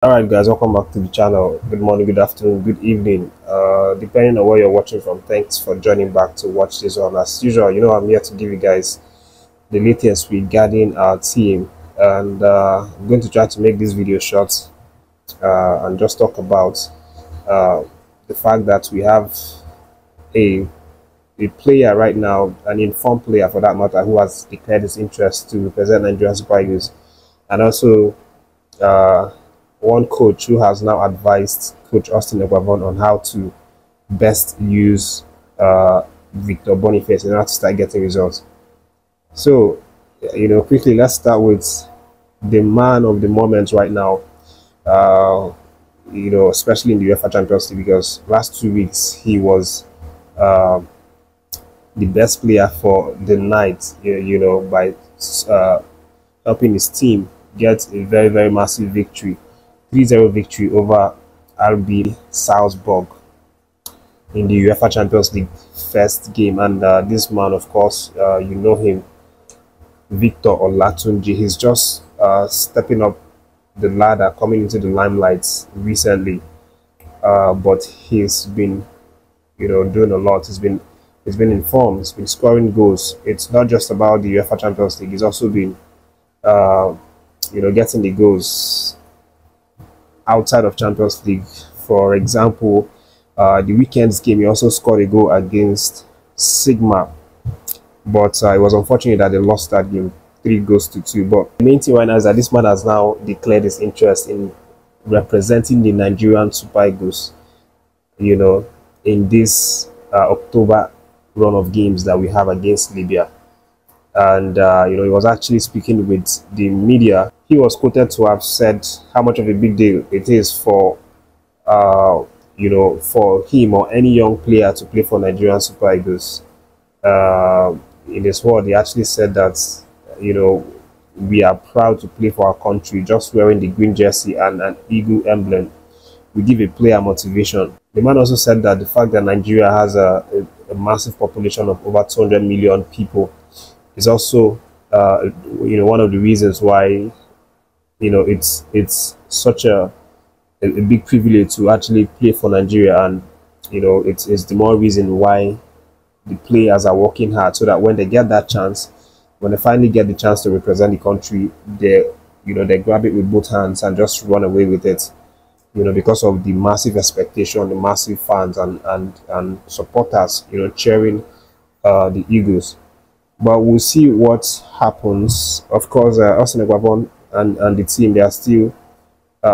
All right, guys, welcome back to the channel. Good morning, good afternoon, good evening, depending on where you're watching from. Thanks for joining back to watch this one. As usual, I'm here to give you guys the latest regarding our team, and I'm going to try to make this video short and just talk about the fact that we have a player right now, an informed player for that matter, who has declared his interest to represent Nigerian Super Eagles, and also one coach who has now advised Coach Austin Eguavoen on how to best use Victor Boniface in order to start getting results. So, quickly, let's start with the man of the moment right now, especially in the UEFA Champions League, because last 2 weeks he was the best player for the night, by helping his team get a very, very massive victory. 3-0 victory over RB Salzburg in the UEFA Champions League first game. And this man, of course, you know him, Victor OLATINJI. He's just stepping up the ladder, coming into the limelight recently. But he's been, doing a lot. He's been in form. He's been scoring goals. It's not just about the UEFA Champions League. He's also been, getting the goals outside of Champions League. For example, the weekend's game, he also scored a goal against Sigma, but it was unfortunate that they lost that game 3-2. But the main thing right now is that this man has now declared his interest in representing the Nigerian Super Eagles, in this October run of games that we have against Libya. And he was actually speaking with the media. He was quoted to have said how much of a big deal it is for for him or any young player to play for Nigerian Super Eagles. In this word, he actually said that we are proud to play for our country. Just wearing the green jersey and an eagle emblem, we give a player motivation. The man also said that the fact that Nigeria has a massive population of over 200 million people is also one of the reasons why it's such a big privilege to actually play for Nigeria. And it's the more reason why the players are working hard, so that when they get that chance, when they finally get the chance to represent the country, they grab it with both hands and just run away with it, because of the massive expectation, the massive fans and supporters cheering the Eagles. But we'll see what happens. Of course, Austin Eguavoen and the team, they are still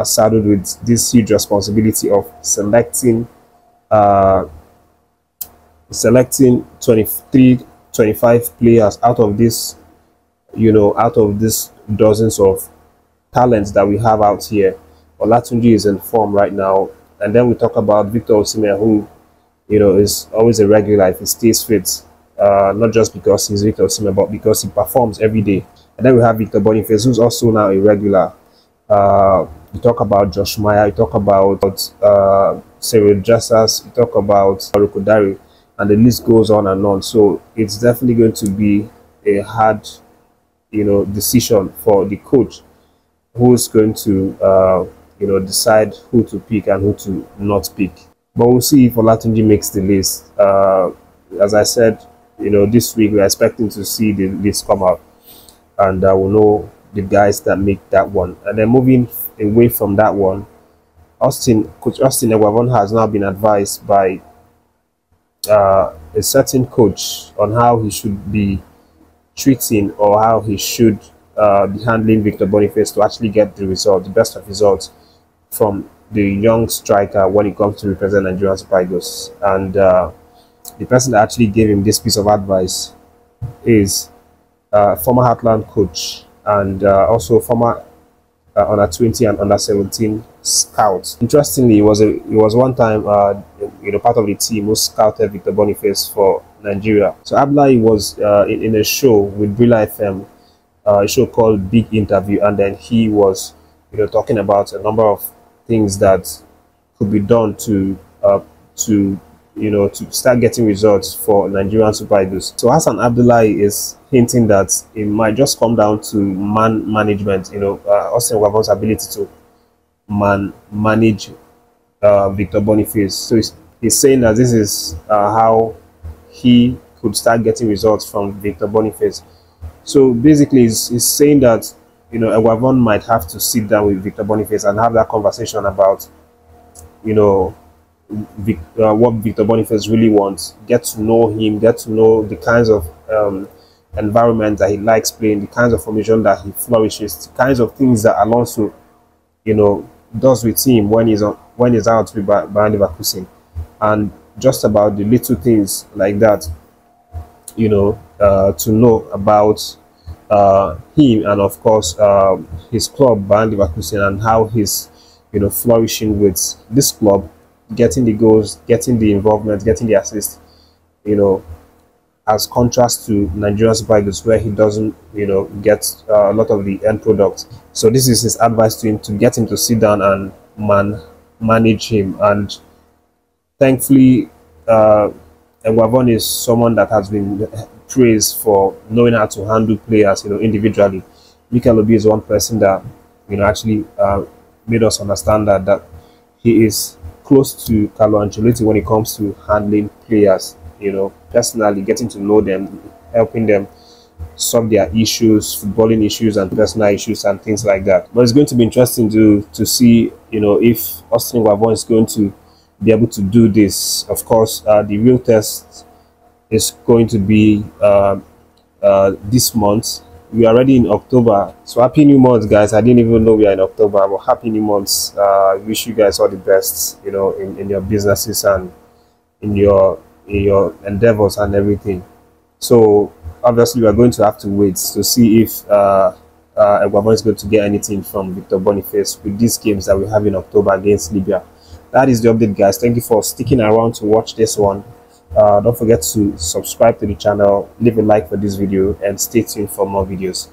saddled with this huge responsibility of selecting 23, 25 players out of this, dozens of talents that we have out here. OLATINJI is in form right now. And then we talk about Victor Osimhen, who, is always a regular if he stays fit. Not just because he's Victor Osimhen, but because he performs every day. And then we have Victor Boniface, who's also now a regular. You talk about Josh Meyer, you talk about Cyril Jessas, you talk about Rukodari, and the list goes on and on. So it's definitely going to be a hard, decision for the coach, who's going to, decide who to pick and who to not pick. But we'll see if OLATINJI makes the list. As I said, this week we're expecting to see the list come out, and we'll know the guys that make that one. And then moving away from that one, Coach Austin Eguavoen has now been advised by a certain coach on how he should be treating, or how he should be handling Victor Boniface to actually get the result, the best of results from the young striker when it comes to represent Nigerian Super Eagles. And the person that actually gave him this piece of advice is former Heartland coach and also former under 20 and under 17 scouts. Interestingly, he was one time part of the team who scouted Victor Boniface for Nigeria. So Abdullahi was in a show with Brilla FM, a show called Big Interview, and then he was talking about a number of things that could be done to start getting results for Nigerian Super Eagles. So Hassan Abdullahi is hinting that it might just come down to management, Austin Eguavoen's ability to manage Victor Boniface. So he's saying that this is how he could start getting results from Victor Boniface. So basically, he's saying that, you know, Eguavoen might have to sit down with Victor Boniface and have that conversation about, you know, what Victor Boniface really wants. Get to know him, get to know the kinds of environment that he likes playing, the kinds of formation that he flourishes, the kinds of things that Alonso, you know, does with him when he's out with Bayern Leverkusen, and just about the little things like that, you know, to know about him, and of course his club Bayern Leverkusen, and how he's, you know, flourishing with this club, getting the goals, getting the involvement, getting the assist, you know, as contrast to Nigerian Super Eagles, where he doesn't, you know, get a lot of the end product. So this is his advice to him, to get him to sit down and manage him. And thankfully, Eguavoen is someone that has been praised for knowing how to handle players, you know, individually. Mikel Obi is one person that, you know, actually made us understand that he is close to Carlo Ancelotti when it comes to handling players, you know, personally, getting to know them, helping them solve their issues, footballing issues and personal issues and things like that. But it's going to be interesting to see, you know, if Austin Eguavoen is going to be able to do this. Of course, the real test is going to be this month. We are already in October, so happy new month, guys. I didn't even know we are in October, but happy new month. Wish you guys all the best, you know, in your businesses and in your endeavors and everything. So obviously we are going to have to wait to see if Eguavoen is going to get anything from Victor Boniface with these games that we have in October against Libya. That is the update, guys. Thank you for sticking around to watch this one. Don't forget to subscribe to the channel, leave a like for this video, and stay tuned for more videos.